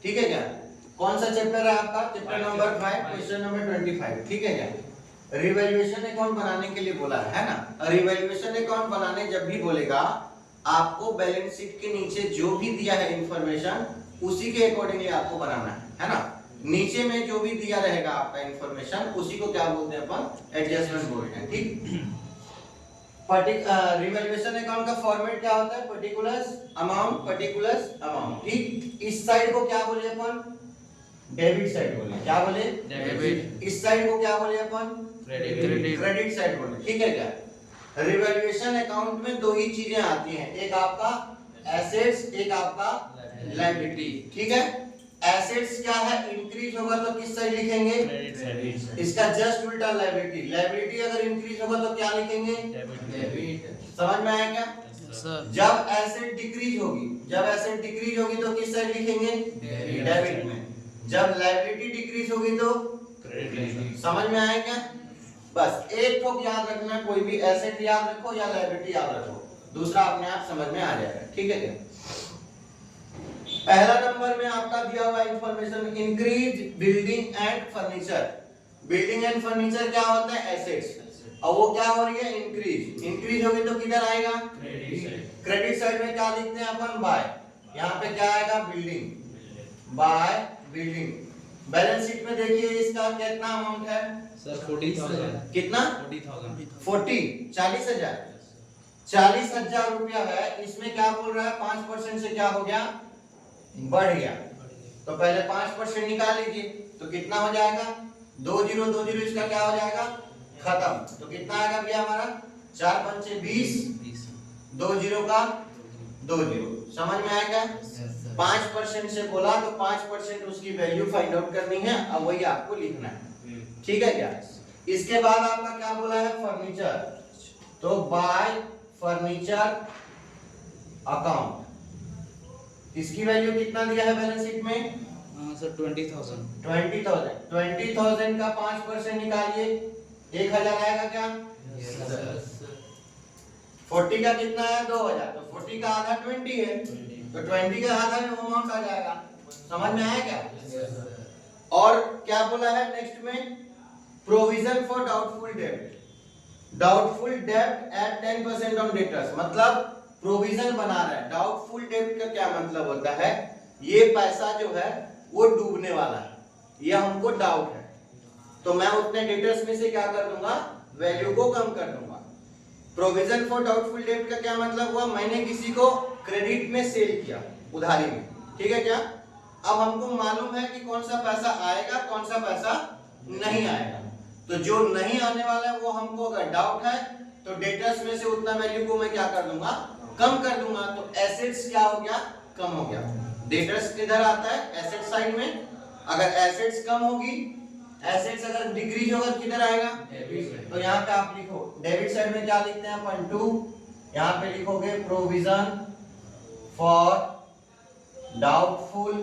ठीक है क्या? कौन सा चैप्टर है आपका? Chapter number 5 question number 25। ठीक है क्या? रिवैल्यूएशन अकाउंट बनाने के लिए बोला है ना। रिवैल्यूएशन अकाउंट बनाने जब भी बोलेगा आपको बैलेंस शीट के नीचे जो भी दिया है इंफॉर्मेशन उसी के अकॉर्डिंगली आपको बनाना है ना। नीचे में जो भी दिया रहेगा आपका इंफॉर्मेशन उसी को क्या बोलते हैं अपन? एडजस्टमेंट बोलते हैं। ठीक। रिवैल्यूएशन अकाउंट का फॉर्मेट क्या होता है? Particulars amount. ठीक। इस साइड को क्या बोले अपन? डेबिट साइड बोले। क्या बोले? डेबिट। इस साइड को क्या बोले अपन? क्रेडिट साइड बोले। ठीक है क्या? रिवैल्यूएशन अकाउंट में दो ही चीजें आती हैं, एक आपका एसेट्स, एक आपका लायबिलिटी। ठीक है। एसेट्स क्या है? इंक्रीज होगा तो किस साइड लिखेंगे? Credit side. इसका जस्ट उल्टा लायबिलिटी। लायबिलिटी अगर इंक्रीज होगा तो क्या लिखेंगे? डेबिट। समझ में आया क्या? जब एसेट डिक्रीज होगी तो किस साइड लिखेंगे? डेबिट में। जब लायबिलिटी डिक्रीज होगी तो क्रेडिट। समझ में आया क्या? बस एक ठोक याद रखना, कोई भी एसेट याद रखो या लायबिलिटी याद रखो, दूसरा अपने आप समझ में आ जाएगा। ठीक है क्या? पहला नंबर में आपका दिया हुआ information increase building and furniture. Building and furniture क्या होता है? एसेट्स। और वो क्या हो रही है? इंक्रीज होगी तो किधर आएगा? क्रेडिट साइड में क्या लिखते हैं अपन? बाय। यहाँ पे क्या आएगा? Building. By building. Balance sheet में देखिए इसका कितना अमाउंट है सर? 40,000। कितना? 40,000 40,000 रुपया है। इसमें क्या बोल रहा है? 5% से क्या हो गया? बढ़ गया। तो पहले 5% निकाल लीजिए तो कितना हो जाएगा? 2020 इसका क्या हो जाएगा? खत्म। तो कितना आएगा भैया हमारा? 4 पंचे 20, 20 का 20। समझ में आया क्या? 5% से बोला तो 5% उसकी वैल्यू फाइंड आउट करनी है, अब वही आपको लिखना है। ठीक है क्या? इसके बाद आपका क्या बोला है? फर्नीचर। तो बाय फर्नीचर अकाउंट। इसकी वैल्यू कितना दिया है बैलेंस शीट में? सर 20,000। 20,000 का 5% निकालिए, 1,000 आएगा क्या? Yes sir. 40 का कितना है? 2,000। तो 40 का आधा 20 है, तो 20 का आधा में अमाउंट आ जाएगा। समझ में आया क्या? और क्या बोला है नेक्स्ट में? प्रोविजन फॉर डाउटफुल डेब्ट एट 10% ऑन डेटर्स। मतलब प्रोविजन बना रहा है। डाउटफुल डेब्ट का क्या मतलब होता है? ये पैसा जो है वो डूबने वाला है, ये हमको डाउट है, तो मैं उतने डेटर्स में से क्या कर दूंगा? वैल्यू को कम कर दूंगा। प्रोविजन फॉर डाउटफुल डेब्ट का क्या मतलब हुआ? मैंने किसी को क्रेडिट में सेल किया, उधारी में। ठीक है क्या? अब हमको मालूम है कि कौन सा पैसा आएगा, कौन सा पैसा नहीं आएगा। तो जो नहीं आने वाला है वो हमको अगर डाउट है तो डेटर्स में से उतना वैल्यू को मैं क्या कर दूंगा? कम कर दूंगा। तो एसेट्स क्या हो गया? कम हो गया। डेटर्स किधर आता है? एसेट साइड में। अगर एसेट्स कम होगी, एसेट्स अगर डिक्रीज होगा किधर आएगा? डेबिट। तो यहाँ पे आप लिखो डेबिट साइड में क्या लिखते हैं अपन? 2। यहाँ पे लिखोगे प्रोविजन फॉर डाउटफुल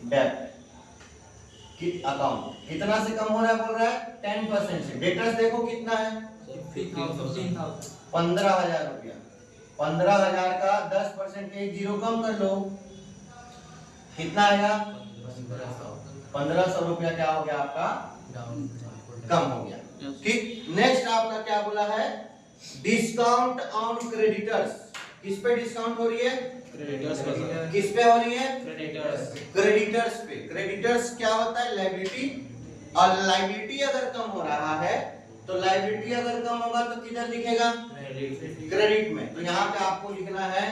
डेब्ट की अकाउंट। कितना से कम हो रहा है? बोल रहा है 10% से। डेटर्स देखो कितना है? 15,000 रुपया। 15,000 का 10% एक जीरो कम कर लो, कितना आएगा? 1500 रुपया क्या हो गया आपका? कम हो गया। ठीक। नेक्स्ट आपका क्या बोला है? Discount on creditors. किस पे डिस्काउंट हो रही है? क्रेडिटर्स पर। किस पे हो रही है? क्रेडिटर्स पे। क्रेडिटर्स क्या होता है? लायबिलिटी। और लायबिलिटी अगर कम हो रहा है तो लायबिलिटी अगर कम होगा तो किधर दिखेगा? क्रेडिट में। तो यहाँ पे आपको लिखना है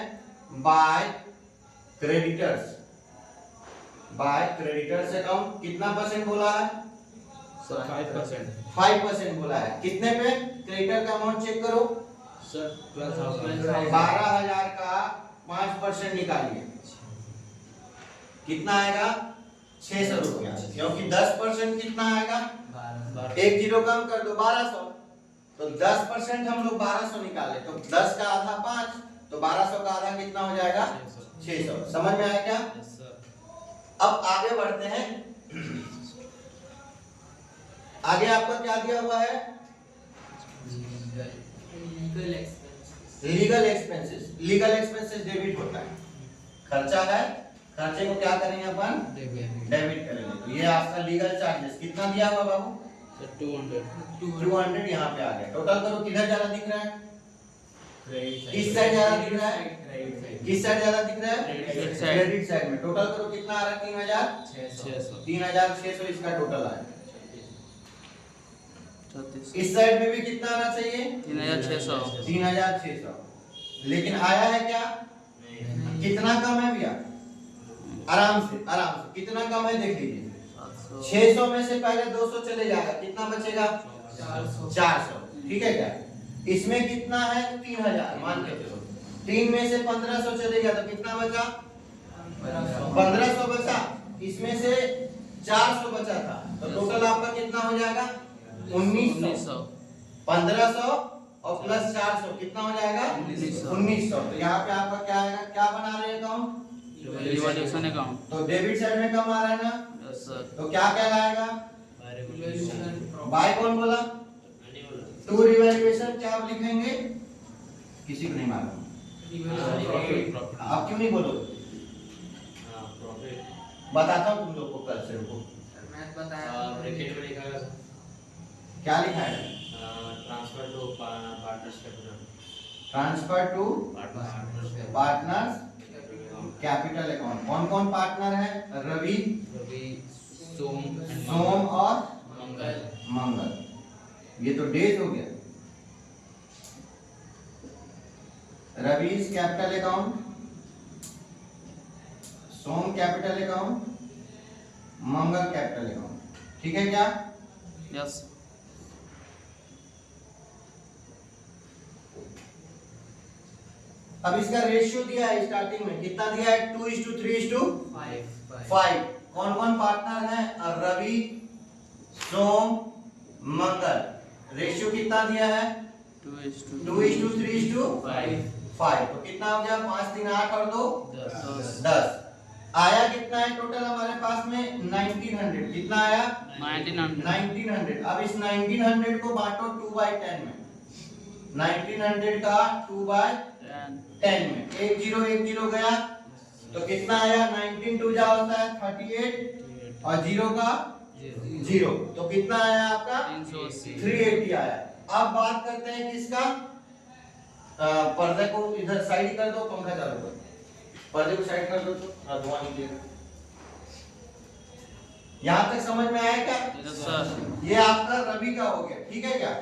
by creditors. By creditors account. कितना परसेंट बोला है? 5% बोला है। कितने पे? क्रेडिटर का अमाउंट चेक करो सर। 12,000। 12,000 का 5% निकालिए, कितना आएगा? 600 रुपया। क्योंकि 10% कितना आएगा? एक जीरो कम कर दो, 1200। तो 10% हम लोग 1200 निकाले तो 10 का आधा 5, तो 1200 का आधा कितना हो जाएगा? 600। समझ में आया क्या? अब आगे बढ़ते हैं। आगे आपका क्या दिया हुआ है? लीगल एक्सपेंसेस डेबिट होता है, खर्चा है, खर्चे को क्या करेंगे अपन डेबिट करेंगे। तो ये आपका लीगल चार्जेस कितना दिया हुआ बाबू? 200 यहाँ पे आ गया। टोटल करो, किधर ज्यादा दिख रहा है? किस साइड ज्यादा दिख रहा है? किस साइड ज्यादा दिख रहा है? क्रेडिट साइड में। टोटल करो कितना आ रहा है? 3600 इसका टोटल आया। इस साइड में भी कितना आना चाहिए? 3600। लेकिन आया है क्या? कितना कम है भैया? आराम से कितना कम है देख लीजिए। 600 में से पहले 200 चले जाएगा, कितना बचेगा? 400। ठीक है क्या? इसमें कितना है? 3000 मान के चलो। 3 में से 1500 चले गया तो कितना बचा? 1500 बचा। इसमें से 400 बचा था, तो टोटल आपका कितना हो जाएगा? 1900। 1500 और प्लस 400 कितना हो जाएगा? 1900। तो यहाँ पे आपका क्या आएगा? क्या बना रहे हैं अकाउंट? Revolution account. तो डेबिट साइड में कम आ रहा है ना? Yes sir. तो क्या कहलाएगा? बाय कौन बोला? टू रिवैल्यूएशन क्या आप लिखेंगे? किसी को नहीं मालूम? आप क्यों नहीं बोलोगे? बताता हूँ तुम लोग को कल से। रुको, ब्रैकेट में लिखा है क्या लिखा है? Transfer to partners capital. Transfer to partners capital account. कौन कौन पार्टनर है? रवि, सोम और मंगल। ये तो डेज हो गया। रवि कैपिटल अकाउंट, सोम कैपिटल अकाउंट, मंगल कैपिटल अकाउंट। ठीक है क्या? यस। अब इसका रेशियो दिया है स्टार्टिंग में, कितना दिया है? 2:3:5। कौन कौन पार्टनर है? रवि, सोम, मंगल। रेशियो कितना दिया है? 2:3:5। तो कितना हो गया? 5 3 8 और 2 10। आया कितना है टोटल हमारे पास में? 1900। कितना आया? 1900। अब इस 1900 को बांटो 2/10 में। 1900 का 2/10 में 1 0 गया तो कितना आया? 19 2 जा होता है 38 और 0 का 0, तो कितना आया आपका? 380 आया। अब बात करते हैं किसका? पर्दे को इधर साइड कर दो, पंखा चालू कर। पर्दे को साइड कर दो तो धुआं निकलेगा। यहाँ तक समझ में आया क्या? Yes sir. ये आपका रवि का हो गया। ठीक है क्या?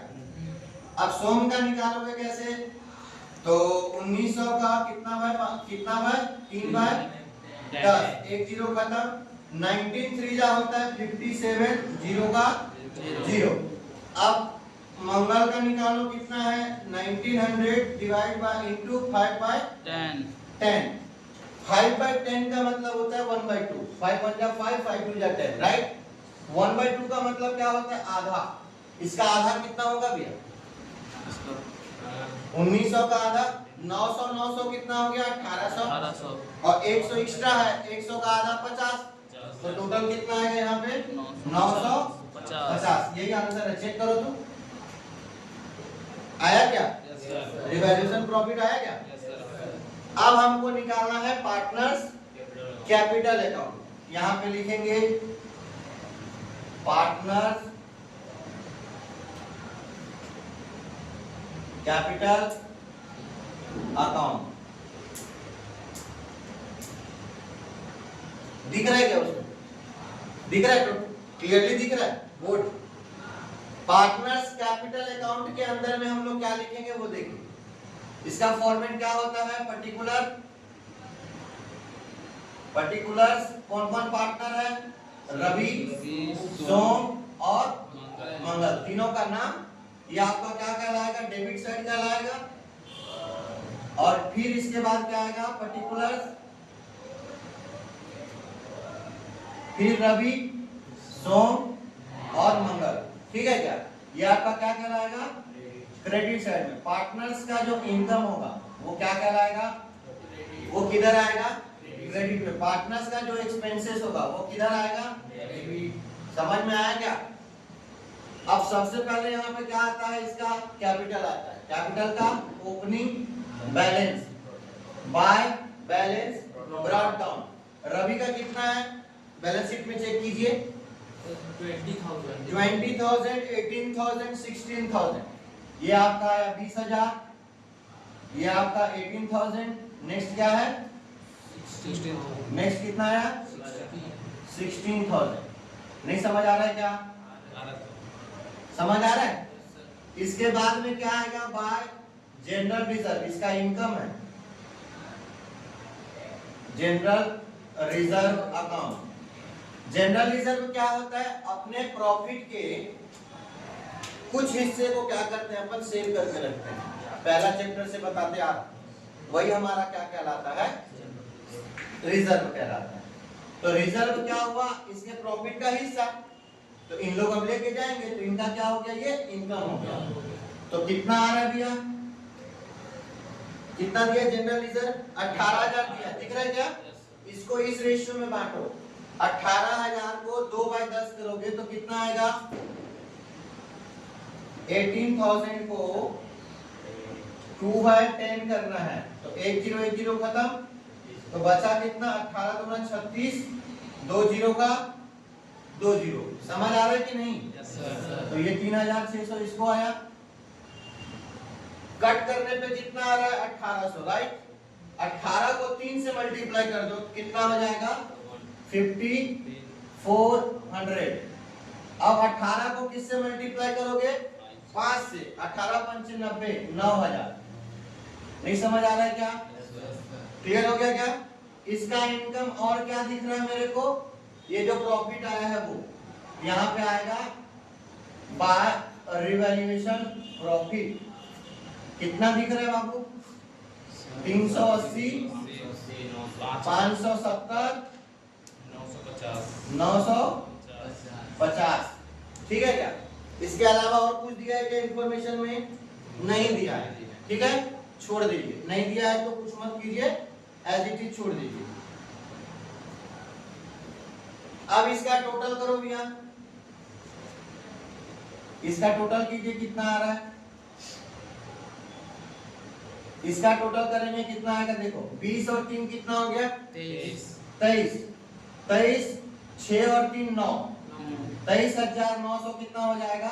अब सोम का निकालोगे कैसे? तो 1900 का कितना बाय 3/10। 1 0 खत्म। 19 3 जा होता है 57, 0 का 0। अब मंगल का निकालो, कितना है? 1900 डिवाइड बाय इनटू 5/10। 5/10 का मतलब होता है 1/2। 5 1 जा 5, 5 2 जा 10, राइट? 1/2 का मतलब क्या होता है? आधा। इसका आधा कितना होगा भैया? 1900 का आधा 900। 900 कितना हो गया? 1800। और 100 एक्स्ट्रा है, 100 का आधा 50। तो टोटल कितना आएगा यहाँ पे? 950। यही आंसर है। चेक करो तो आया क्या? रिवैल्यूएशन प्रॉफिट आया क्या? अब हमको निकालना है पार्टनर्स कैपिटल अकाउंट। यहाँ पे लिखेंगे पार्टनर्स कैपिटल अकाउंट। दिख रहा है क्या उसमें? दिख रहा है? क्लियरली दिख रहा है बोर्ड? पार्टनर्स कैपिटल अकाउंट के अंदर में हम लोग क्या लिखेंगे वो देखिए। इसका फॉर्मेट क्या होता है? पर्टिकुलर्स। कौन कौन पार्टनर है? रवि, सोम और मंगल। तीनों का नाम। ये आपका क्या कहलाएगा? डेबिट साइड कहलाएगा। और फिर इसके बाद क्या आएगा? पर्टिकुलर्स, फिर रवि, सोम और मंगल। ठीक है क्या? ये आपका क्या कहलाएगा? क्रेडिट साइड में। पार्टनर्स का जो इनकम होगा वो क्या कहलाएगा? वो किधर आएगा? क्रेडिट में। पार्टनर्स का जो एक्सपेंसेस होगा वो किधर आएगा? समझ में आया क्या? अब सबसे पहले यहाँ पे क्या आता है? इसका कैपिटल आता है। कैपिटल का opening balance by balance brought down. Ravi का कितना है बैलेंस शीट में चेक कीजिए 20,000 18,000 16,000। ये आपका आया 20,000, ये आपका 18,000। नेक्स्ट क्या है नेक्स्ट कितना आया 16,000। नहीं समझ आ रहा है क्या समझ आ रहा है। इसके बाद में क्या आएगा बाय जनरल रिजर्व। इसका इनकम है general reserve account. General reserve क्या होता है अपने प्रॉफिट के कुछ हिस्से को क्या करते हैं अपन सेव करके रखते हैं। पहला चैप्टर से बताते आप वही हमारा क्या कहलाता है रिजर्व कहलाता है। तो रिजर्व क्या हुआ इसके प्रॉफिट का हिस्सा। तो इन लोग हम लेके जाएंगे तो इनका क्या हो गया ये इनकम हो गया। तो कितना आ रहा है भैया कितना दिया जनरल रिजर्व 18,000 दिया दिख रहा है क्या। इसको इस रेशियो में बांटो 18,000 को 2/10 करोगे तो कितना आएगा 18,000 को 2/10 करना है तो 1010 खत्म। तो बचा कितना 18 दूना 36 2 0 का 2 0। समझ आ रहा है कि नहीं तो ये 3,600 इसको आया। कट करने पे जितना आ रहा है 1,800 राइट। 18 को 3 से मल्टीप्लाई कर दो कितना हो जाएगा 5,400। अब 18 को किससे मल्टीप्लाई करोगे 5 से 18 5 90 9,000। नहीं समझ आ रहा है क्या क्लियर हो गया क्या। इसका इनकम और क्या दिख रहा है मेरे को ये जो प्रॉफिट आया है वो यहाँ पे आएगा बाय रिवैल्यूएशन प्रॉफिट। कितना दिख रहा है बाबू 380 570 950। ठीक है क्या। इसके अलावा और कुछ दिया है क्या इंफॉर्मेशन में नहीं दिया है ठीक है छोड़ दीजिए। नहीं दिया है तो कुछ मत कीजिए एज इट इज छोड़ दीजिए। अब इसका टोटल करो भैया इसका टोटल कीजिए कितना आ रहा है। इसका टोटल करेंगे कितना आएगा देखो 20 और 3 कितना हो गया 23 6 और 3 9 23,900 कितना हो जाएगा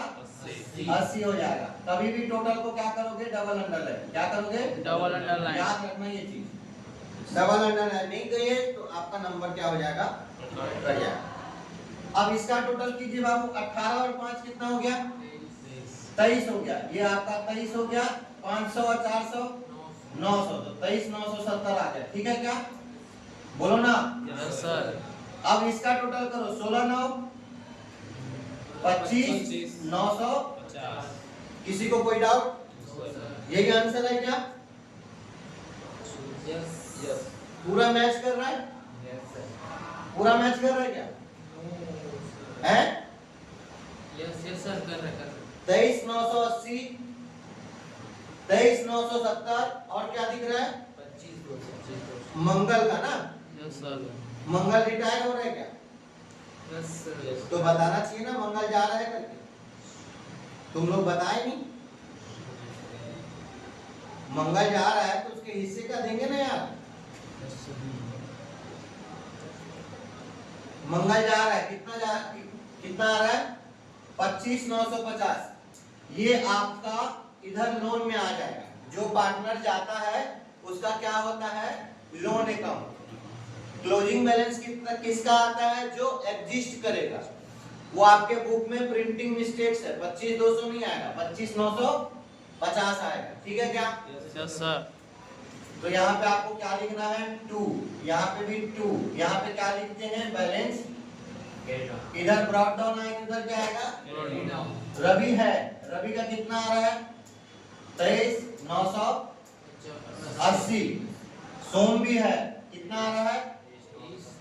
80 हो जाएगा। कभी भी टोटल को क्या करोगे डबल अंडरलाइन क्या करोगे डबल अंडरलाइन याद रखना ये चीज डबल अंडरलाइन नहीं करिए तो आपका नंबर क्या हो जाएगा कट जाएगा। अब इसका टोटल कीजिए बाबू 18 और 5 कितना हो गया 23 हो गया। ये आपका 23 हो गया 500 और 400 900 तो 23,970 आ गया ठीक है क्या बोलो ना यस सर। अब इसका टोटल करो 16 9 25 950। किसी को कोई डाउट यही आंसर है क्या पूरा मैच कर रहा है पूरा मैच कर रहा है क्या है यस सर कर रहे 23,980 23,970 और क्या दिख रहा है 25 मंगल का ना यस सर। मंगल रिटायर हो रहा है क्या यस सर तो बताना चाहिए ना मंगल जा रहा है करके तुम लोग बताए नहीं। मंगल जा रहा है तो उसके हिस्से का देंगे ना यार। मंगल जा रहा है कितना आ रहा है 25,950। ये आपका इधर लोन में आ जाएगा। जो पार्टनर जाता है उसका क्या होता है लोन अकाउंट। क्लोजिंग बैलेंस किसका आता है जो एग्जिस्ट करेगा। वो आपके बुक में प्रिंटिंग मिस्टेक्स है 25,200 नहीं आएगा 25,950 आएगा ठीक है क्या यस सर। तो यहाँ पे आपको क्या लिखना है 2 यहाँ पे भी 2 यहाँ पे क्या लिखते हैं बैलेंस इधर ब्रॉट डाउन आएगा इधर क्या आएगा रवि है रवि का कितना आ रहा है 23,980। सोम भी है कितना आ रहा है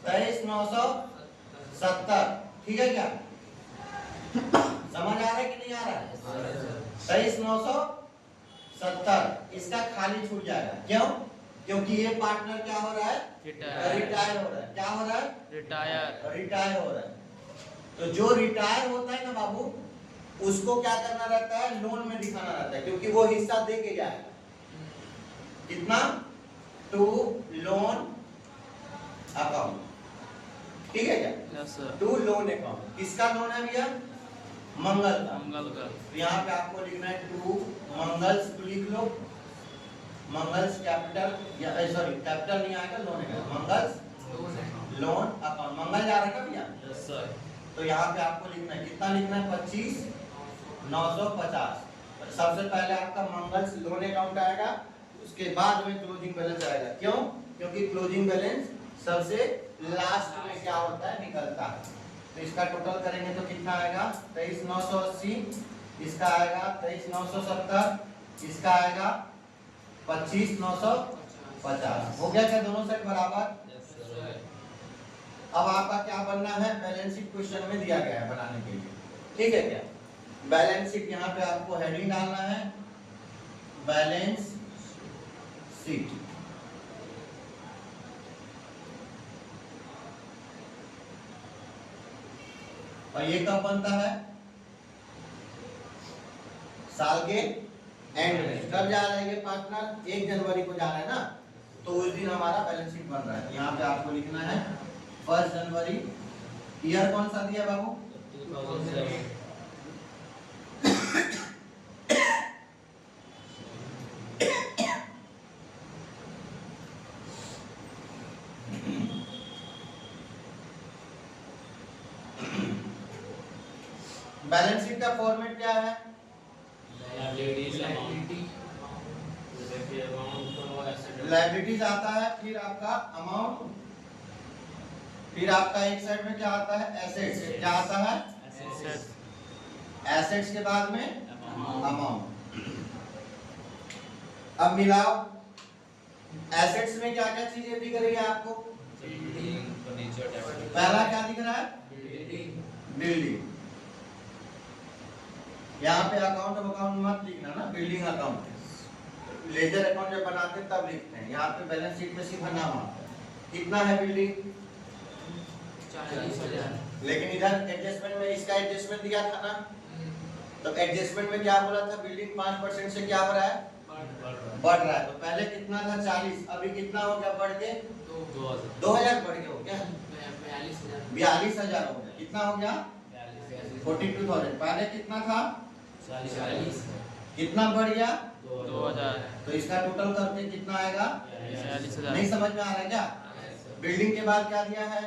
23,970 ठीक है क्या समझ आ रहा है कि नहीं आ रहा है 23,970 इसका खाली छूट जाएगा क्यों क्योंकि ये पार्टनर क्या हो रहा है रिटायर हो रहा है। क्या हो रहा है रिटायर हो रहा है। तो जो रिटायर होता है ना बाबू उसको क्या करना रहता है लोन में दिखाना रहता है क्योंकि वो हिस्सा दे के जाएगा। कितना? टू लोन अकाउंट, ठीक है क्या? Yes sir to loan account, किसका लोन है भैया? मंगल का। मंगल का तो यहाँ पे आपको लिखना है टू मंगल्स, तो लिख लो मंगल्स कैपिटल, या सॉरी कैपिटल नहीं आएगा, लोन आएगा, मंगल्स लोन अकाउंट, मंगल जा रहा है ना भैया? यस सर तो यहाँ पे आपको लिखना है, कितना लिखना है? 25,950। सबसे पहले आपका मंगल्स लोन अकाउंट आएगा, उसके बाद में क्लोजिंग बैलेंस आएगा। क्यों? क्योंकि क्लोजिंग बैलेंस सबसे लास्ट में क्या होता है? निकलता है। तो इसका टोटल करेंगे तो कितना आएगा? 23,980, इसका आएगा 23,970, इसका आएगा 25,950। हो गया क्या दोनों साइड बराबर? अब आपका क्या बनना है? बैलेंस शीट क्वेश्चन में दिया गया है बनाने के लिए, ठीक है क्या? बैलेंस शीट यहाँ पे आपको हेडिंग डालना है, बैलेंस शीट। और ये कब बनता है? साल के एंड में। कब जा रहे हैं पार्टनर? 1 जनवरी को जा रहा है ना, तो उस दिन हमारा बैलेंस शीट बन रहा है। यहाँ पे आपको लिखना है 1 जनवरी। ईयर कौन सा दिया बाबू? 2007। बैलेंस शीट का फॉर्मेट क्या है? लायबिलिटीज आता है, फिर आपका अमाउंट, फिर आपका एक साइड में क्या आता है? एसेट्स। क्या आता है? एसेट्स के बाद में अमाउंट। अब मिलाओ, एसेट्स में क्या क्या चीजें दिख रही है आपको? पहला क्या दिख रहा है? बिल्डिंग। यहाँ पे अकाउंट मत लिखना ना, बिल्डिंग अकाउंट। लेजर अकाउंट जब बनाते हैं तब लिखते हैं। यहाँ पे बैलेंस शीट में सिर्फ नाम आता है। कितना है बिल्डिंग? 40,000। लेकिन इधर एडजस्टमेंट में इसका एडजस्टमेंट दिया था ना, तो एडजस्टमेंट में क्या बोला था? बिल्डिंग 5% से क्या हो रहा है? बढ़ रहा है। तो पहले कितना था? 40, अभी कितना हो गया बढ़ के? 2,000 बढ़ के हो गया 42,000 हो गया। कितना हो गया? 42,000। पहले कितना था? 40। कितना बढ़ गया? 2,000 तो इसका टोटल करके कितना आएगा? 46,000 नहीं समझ में आ रहा है क्या? बिल्डिंग के बाद क्या दिया है?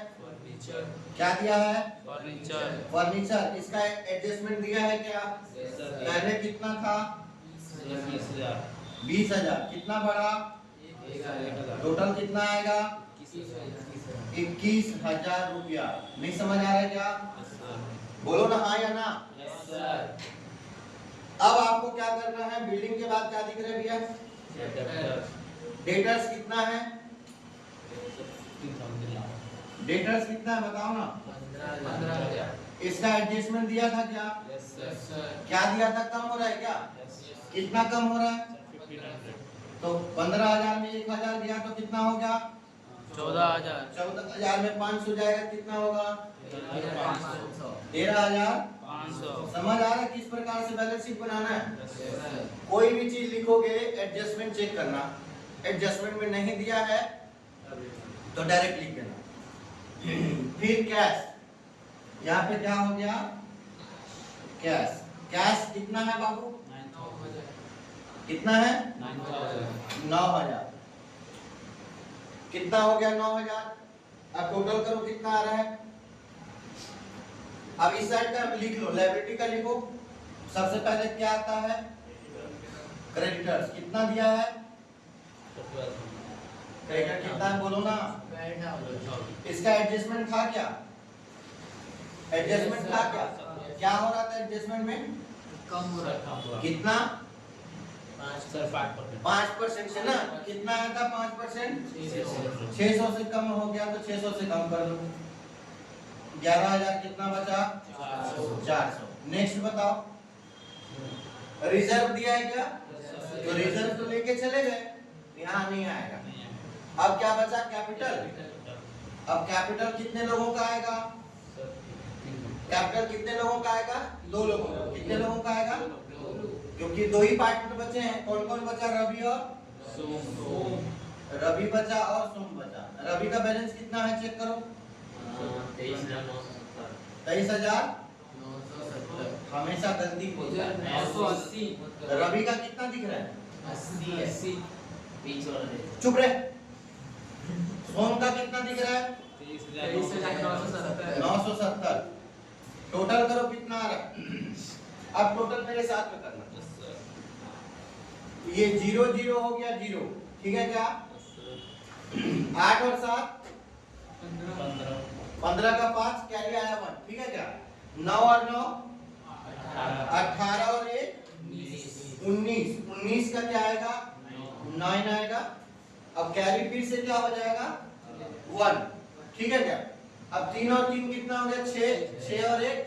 क्या दिया है? Furniture furniture. इसका एडजस्टमेंट दिया है क्या? पहले कितना था? 20,000। कितना बढ़ा? टोटल कितना आएगा? 21,000 रुपया। नहीं समझ आ रहा है क्या? बोलो ना हाँ या ना। अब आपको क्या करना है? बिल्डिंग के बाद क्या दिख रहा है भैया? डेटर्स कितना है? डेटर्स कितना है बताओ ना। 15,000। इसका एडजस्टमेंट दिया था क्या? क्या दिया था? कम हो रहा है क्या? कितना कम हो रहा है? 1,500 तो 15,000 में 1,000 दिया तो कितना हो गया? 14,000 14,000 में 500 जाएगा, कितना होगा? 13,500। समझ आ रहा है किस प्रकार से बैलेंस शीट बनाना है? कोई भी चीज लिखोगे एडजस्टमेंट चेक करना। एडजस्टमेंट में नहीं दिया है तो डायरेक्ट लिख देना। फिर कैश, यहाँ पे क्या हो गया? कैश। कैश कितना है बाबू? 9,000। कितना है? 9,000। कितना हो गया? 9,000। अब टोटल करो कितना आ रहा है? अब इस साइड का लिख लो, लायबिलिटी का लिखो। सबसे पहले क्या आता है? क्रेडिटर्स। कितना दिया है? क्रेडिटर कितना है बोलो ना। इसका एडजस्टमेंट था क्या? एडजस्टमेंट था क्या? क्या हो रहा था एडजस्टमेंट में? कम हो रहा था। कितना? 5% 5% से ना। कितना आया था? 5%। 600 से कम हो गया तो 600 से कम कर दो। 11,000 कितना बचा? 400। नेक्स्ट बताओ। रिजर्व दिया है क्या? तो रिजर्व तो लेके चले गए, यहाँ नहीं आएगा। अब क्या बचा? कैपिटल। अब कैपिटल कितने लोगों का आएगा? कैपिटल कितने लोगों का आएगा? 2 लोगों का। कितने लोगों का आएगा? क्योंकि 2 ही पार्टनर बचे हैं। कौन कौन बचा? रवि और रवि बचा और सोम बचा। रवि का बैलेंस कितना है चेक करो। 23,000। हमेशा गलती होता है। 980 रवि का कितना दिख रहा है? 80 चुप रहे। सोम का कितना दिख रहा है? 23,970 970। टोटल करो कितना आ रहा है। अब टोटल मेरे साथ में करना। ये 0 0 हो गया 0, ठीक है क्या? 8 और 7 15 का 5 कैरी आया 1, ठीक है क्या? 9 और 9 18 और 1 19। 19 का क्या आएगा? 9 आएगा। अब कैरी फिर से क्या हो जाएगा? 1, ठीक है क्या? अब 3 और 3 कितना हो गया? 6। 6 और 1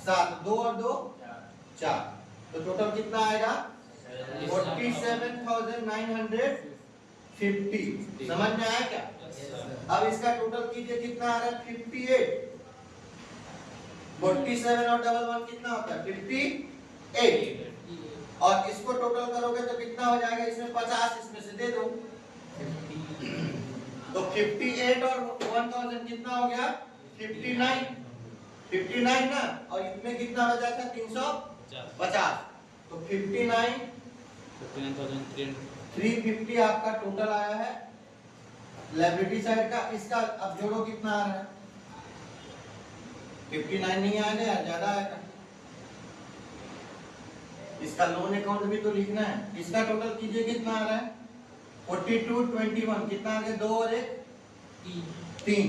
7। 2 और 2 4। तो टोटल कितना आएगा? 47,950। समझ में आया क्या? अब इसका टोटल कीजिए कितना आ रहा है? 58। 47 और डबल 1 कितना होता है? 58। और इसको टोटल करोगे तो कितना हो जाएगा? इसमें 50 इसमें से दे दो। तो 58 और 1000 कितना हो गया? 59। 59 ना, और इसमें कितना बचा था? 350। तो 350 आपका टोटल आया है लायबिलिटी साइड का। इसका अब जोड़ो कितना आ रहा है? 59 नहीं आएगा यार, ज्यादा आएगा। इसका लोन अकाउंट भी तो लिखना है। इसका टोटल कीजिए कितना आ रहा है? 42 21 कितना आ गया? 2 और 1 3।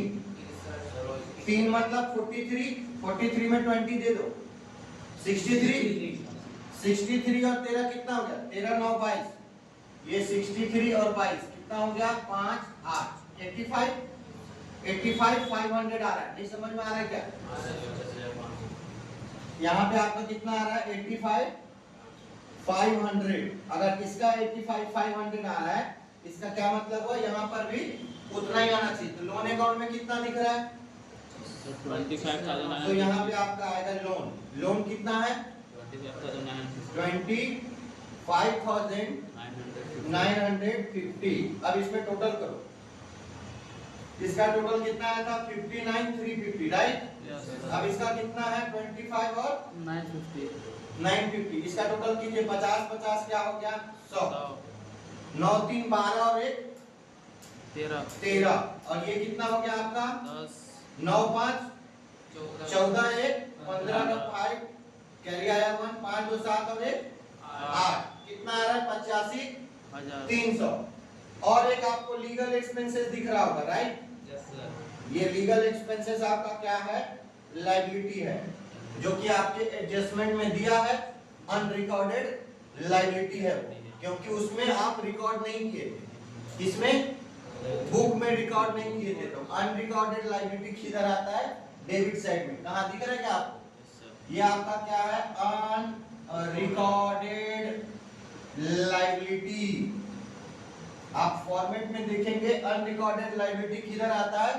3 मतलब 43। 43 में 20 दे दो 63। 63 और 13 कितना हो गया? 13 9 22। ये 63 और 22 कितना हो गया? 5 8 85। 85 500 आ रहा है। नहीं समझ में आ रहा है क्या? यहाँ पे आपका कितना आ रहा है? 85 500। अगर इसका 85 500 आ रहा है, इसका क्या मतलब हुआ? यहाँ पर भी उतना ही आना चाहिए। तो लोन अकाउंट में कितना दिख रहा है? 25,000। तो यहाँ पे आपका आएगा लोन। लोन कितना है? 25,950। अब इसमें टोटल करो। इसका टोटल कितना आया था? 59,350, राइट? अब इसका कितना है? 25 और 950। इसका टोटल कीजिए। 50 50 क्या हो गया? 100। 9 3 12 और 1 13। और ये कितना हो गया आपका? 9 5 14 1 15 का 5 कैरी आया 1 5 2 7 और 1 8। कितना आ रहा है? 85,300। और एक आपको लीगल एक्सपेंसेस दिख रहा होगा, राइट? ये लीगल एक्सपेंसेस आपका क्या है? लायबिलिटी है, जो कि आपके एडजस्टमेंट में दिया है। अनरिकॉर्डेड लायबिलिटी है, क्योंकि उसमें आप रिकॉर्ड नहीं किए थे। इसमें बुक में रिकॉर्ड नहीं किए थे। तो अनरिकॉर्डेड लायबिलिटी किधर आता है? डेबिट साइड में। कहाँ दिख रहा है क्या आपको? ये आपका क्या है? Unrecorded liability. आप फॉर्मेट में देखेंगे अनरिकॉर्डेड लायबिलिटी किधर आता है?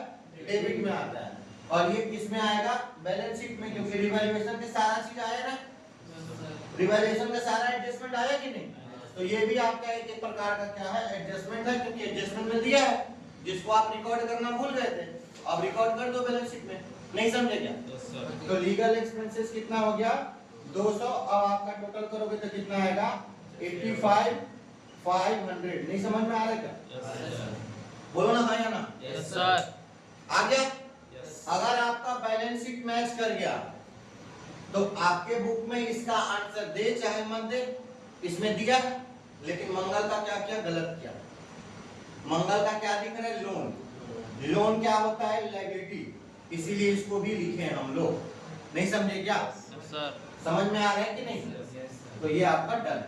डेबिट में आता है। और ये किस में आएगा? बैलेंस शीट में, क्योंकि रिवैल्यूएशन के सारा चीज आया ना। रिवैल्यूएशन का सारा एडजस्टमेंट आया कि नहीं? तो ये भी आपका एक प्रकार का क्या है? एडजस्टमेंट है, क्योंकि एडजस्टमेंट में दिया है, जिसको आप रिकॉर्ड करना भूल गए थे। अब रिकॉर्ड कर दो बैलेंस शीट में। नहीं समझे क्या? तो लीगल एक्सपेंसेस कितना हो गया? 200। अब आपका टोटल करोगे तो कितना आएगा? 85 500। नहीं समझ में आ रहा है क्या? बोलो ना हाँ या ना? आ गया? अगर आपका बैलेंस शीट मैच कर गया तो आपके बुक में इसका आंसर दे चाहे मत दे। इसमें दिया है, लेकिन मंगल का क्या किया? गलत किया। मंगल का क्या दिख रहा है? लोन। लोन क्या होता है? लायबिलिटी। इसीलिए इसको भी लिखे हैं हम लोग। नहीं समझे क्या? समझ में आ रहा है कि नहीं? तो ये आपका डन।